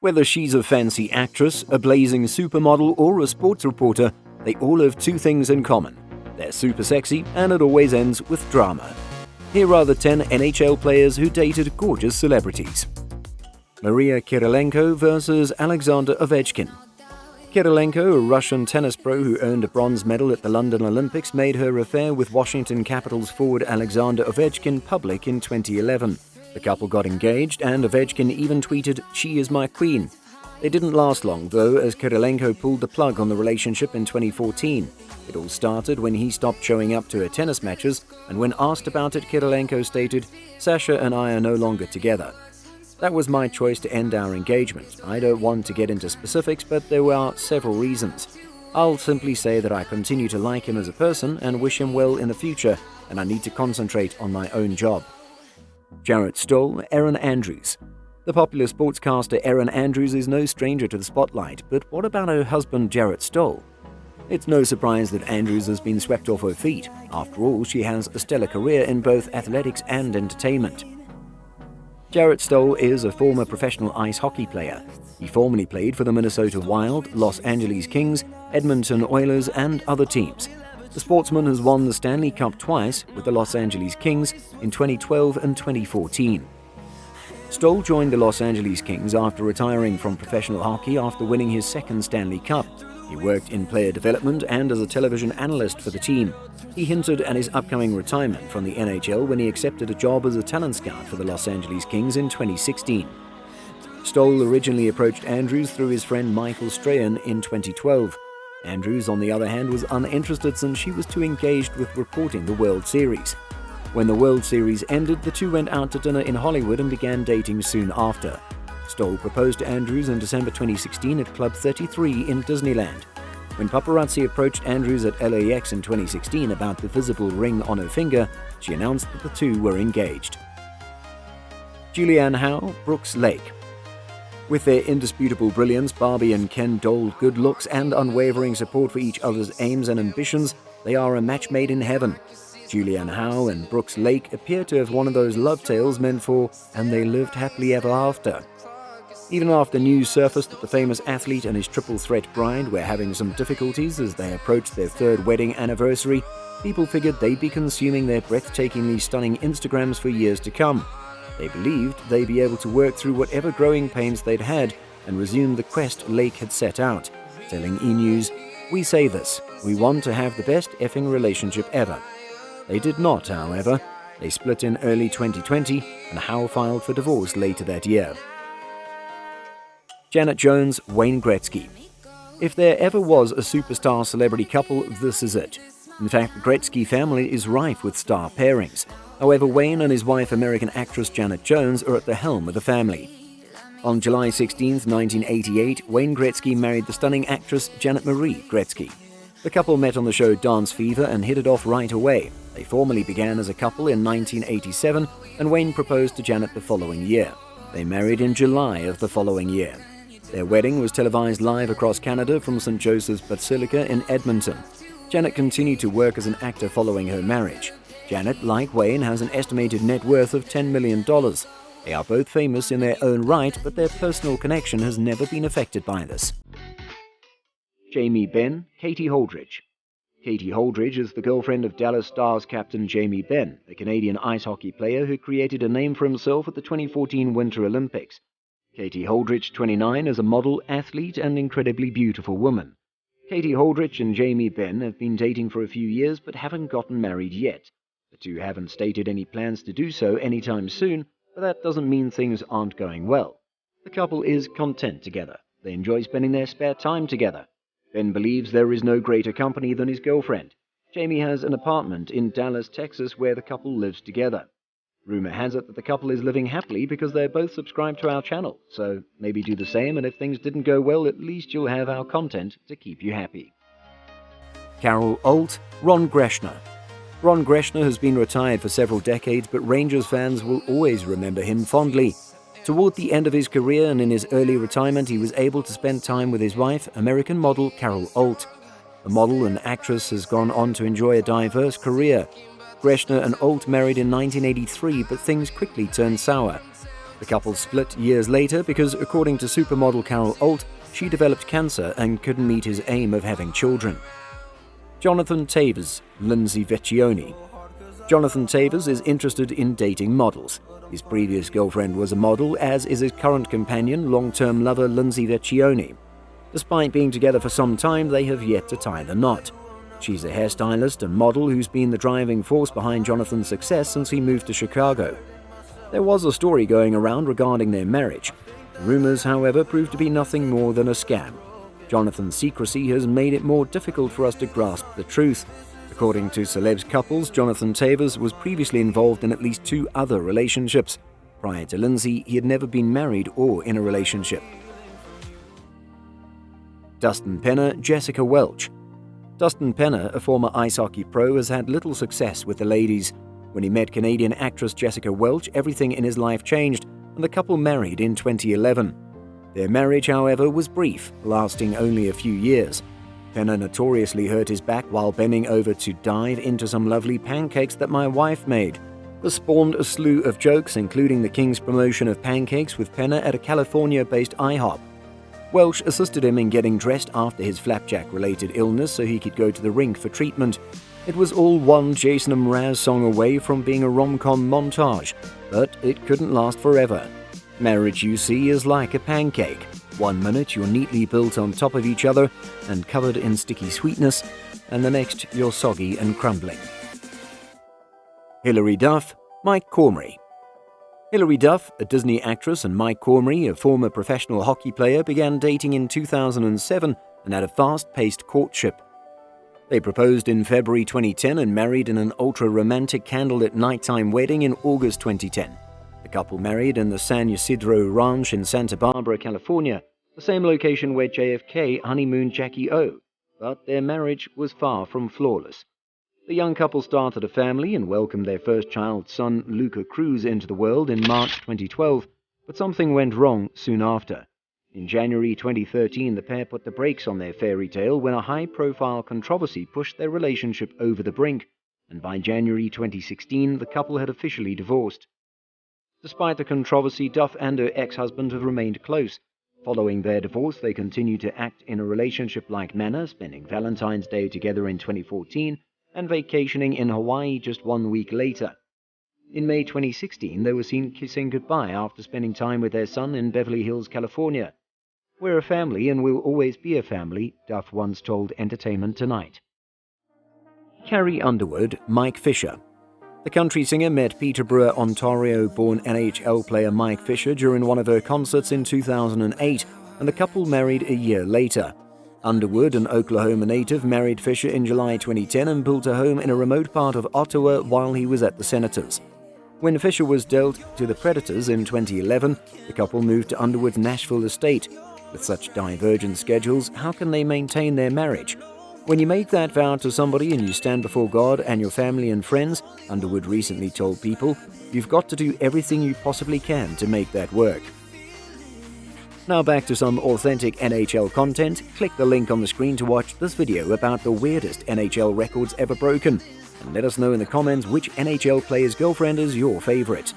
Whether she's a fancy actress, a blazing supermodel, or a sports reporter, they all have two things in common. They're super sexy, and it always ends with drama. Here are the 10 NHL players who dated gorgeous celebrities. Maria Kirilenko versus Alexander Ovechkin. Kirilenko, a Russian tennis pro who earned a bronze medal at the London Olympics, made her affair with Washington Capitals forward Alexander Ovechkin public in 2011. The couple got engaged, and Ovechkin even tweeted, "She is my queen." They didn't last long, though, as Kirilenko pulled the plug on the relationship in 2014. It all started when he stopped showing up to her tennis matches, and when asked about it, Kirilenko stated, "Sasha and I are no longer together. That was my choice to end our engagement. I don't want to get into specifics, but there are several reasons. I'll simply say that I continue to like him as a person and wish him well in the future, and I need to concentrate on my own job." Jarrett Stoll and Andrews. The popular sportscaster Erin Andrews is no stranger to the spotlight, but what about her husband Jarrett Stoll? It's no surprise that Andrews has been swept off her feet. After all, she has a stellar career in both athletics and entertainment. Jarrett Stoll is a former professional ice hockey player. He formerly played for the Minnesota Wild, Los Angeles Kings, Edmonton Oilers, and other teams. The sportsman has won the Stanley Cup twice with the Los Angeles Kings in 2012 and 2014. Stoll joined the Los Angeles Kings after retiring from professional hockey after winning his second Stanley Cup. He worked in player development and as a television analyst for the team. He hinted at his upcoming retirement from the NHL when he accepted a job as a talent scout for the Los Angeles Kings in 2016. Stoll originally approached Andrews through his friend Michael Strahan in 2012. Andrews, on the other hand, was uninterested since she was too engaged with reporting the World Series. When the World Series ended, the two went out to dinner in Hollywood and began dating soon after. Stoll proposed to Andrews in December 2016 at Club 33 in Disneyland. When paparazzi approached Andrews at LAX in 2016 about the visible ring on her finger, she announced that the two were engaged. Julianne Howe, Brooks Lake. With their indisputable brilliance, Barbie and Ken Dole, good looks, and unwavering support for each other's aims and ambitions, they are a match made in heaven. Julianne Howe and Brooks Lake appear to have one of those love tales meant for "and they lived happily ever after." Even after news surfaced that the famous athlete and his triple threat bride were having some difficulties as they approached their third wedding anniversary, people figured they'd be consuming their breathtakingly stunning Instagrams for years to come. They believed they'd be able to work through whatever growing pains they'd had and resume the quest Lake had set out, telling E! News, "We say this, we want to have the best effing relationship ever." They did not, however. They split in early 2020, and Howe filed for divorce later that year. Janet Jones, Wayne Gretzky. If there ever was a superstar celebrity couple, this is it. In fact, the Gretzky family is rife with star pairings. However, Wayne and his wife, American actress Janet Jones, are at the helm of the family. On July 16, 1988, Wayne Gretzky married the stunning actress Janet Marie Gretzky. The couple met on the show Dance Fever and hit it off right away. They formally began as a couple in 1987, and Wayne proposed to Janet the following year. They married in July of the following year. Their wedding was televised live across Canada from St. Joseph's Basilica in Edmonton. Janet continued to work as an actor following her marriage. Janet, like Wayne, has an estimated net worth of $10 million. They are both famous in their own right, but their personal connection has never been affected by this. Jamie Benn, Katie Holdridge. Katie Holdridge is the girlfriend of Dallas Stars captain Jamie Benn, a Canadian ice hockey player who created a name for himself at the 2014 Winter Olympics. Katie Holdridge, 29, is a model, athlete, and incredibly beautiful woman. Katie Holdridge and Jamie Benn have been dating for a few years but haven't gotten married yet. The two haven't stated any plans to do so anytime soon, but that doesn't mean things aren't going well. The couple is content together. They enjoy spending their spare time together. Ben believes there is no greater company than his girlfriend. Jamie has an apartment in Dallas, Texas, where the couple lives together. Rumor has it that the couple is living happily because they're both subscribed to our channel, so maybe do the same, and if things didn't go well, at least you'll have our content to keep you happy. Carol Olt, Ron Greshner. Ron Greshner has been retired for several decades, but Rangers fans will always remember him fondly. Toward the end of his career and in his early retirement, he was able to spend time with his wife, American model Carol Olt. The model and actress has gone on to enjoy a diverse career. Greshner and Olt married in 1983, but things quickly turned sour. The couple split years later because, according to supermodel Carol Alt, she developed cancer and couldn't meet his aim of having children. Jonathan Tavers, Lindsay Vicioni. Jonathan Tavers is interested in dating models. His previous girlfriend was a model, as is his current companion, long-term lover Lindsay Vicioni. Despite being together for some time, they have yet to tie the knot. She's a hairstylist and model who's been the driving force behind Jonathan's success since he moved to Chicago. There was a story going around regarding their marriage. Rumors, however, proved to be nothing more than a scam. Jonathan's secrecy has made it more difficult for us to grasp the truth. According to celebs couples, Jonathan Tavers was previously involved in at least 2 other relationships. Prior to Lindsay, he had never been married or in a relationship. Dustin Penner, Jessica Welch. Dustin Penner, a former ice hockey pro, has had little success with the ladies. When he met Canadian actress Jessica Welch, everything in his life changed, and the couple married in 2011. Their marriage, however, was brief, lasting only a few years. Penner notoriously hurt his back while bending over to dive into some lovely pancakes that my wife made. This spawned a slew of jokes, including the King's promotion of pancakes with Penner at a California-based IHOP. Welch assisted him in getting dressed after his flapjack-related illness so he could go to the rink for treatment. It was all one Jason Mraz song away from being a rom-com montage, but it couldn't last forever. Marriage, you see, is like a pancake. One minute you're neatly built on top of each other and covered in sticky sweetness, and the next you're soggy and crumbling. Hilary Duff, Mike Cormry. Hilary Duff, a Disney actress, and Mike Cormry, a former professional hockey player, began dating in 2007 and had a fast-paced courtship. They proposed in February 2010 and married in an ultra-romantic candlelit nighttime wedding in August 2010. The couple married in the San Ysidro Ranch in Santa Barbara, California, the same location where JFK honeymooned Jackie O, but their marriage was far from flawless. The young couple started a family and welcomed their first child son, Luca Cruz, into the world in March 2012, but something went wrong soon after. In January 2013, the pair put the brakes on their fairy tale when a high-profile controversy pushed their relationship over the brink, and by January 2016, the couple had officially divorced. Despite the controversy, Duff and her ex-husband have remained close. Following their divorce, they continue to act in a relationship-like manner, spending Valentine's Day together in 2014 and vacationing in Hawaii just 1 week later. In May 2016, they were seen kissing goodbye after spending time with their son in Beverly Hills, California. "We're a family and we'll always be a family," Duff once told Entertainment Tonight. Carrie Underwood, Mike Fisher. The country singer met Peterborough, Ontario-born NHL player Mike Fisher during one of her concerts in 2008, and the couple married a year later. Underwood, an Oklahoma native, married Fisher in July 2010 and built a home in a remote part of Ottawa while he was at the Senators. When Fisher was dealt to the Predators in 2011, the couple moved to Underwood's Nashville estate. With such divergent schedules, how can they maintain their marriage? When you make that vow to somebody and you stand before God and your family and friends, Underwood recently told People, you've got to do everything you possibly can to make that work. Now back to some authentic NHL content. Click the link on the screen to watch this video about the weirdest NHL records ever broken. And let us know in the comments which NHL player's girlfriend is your favorite.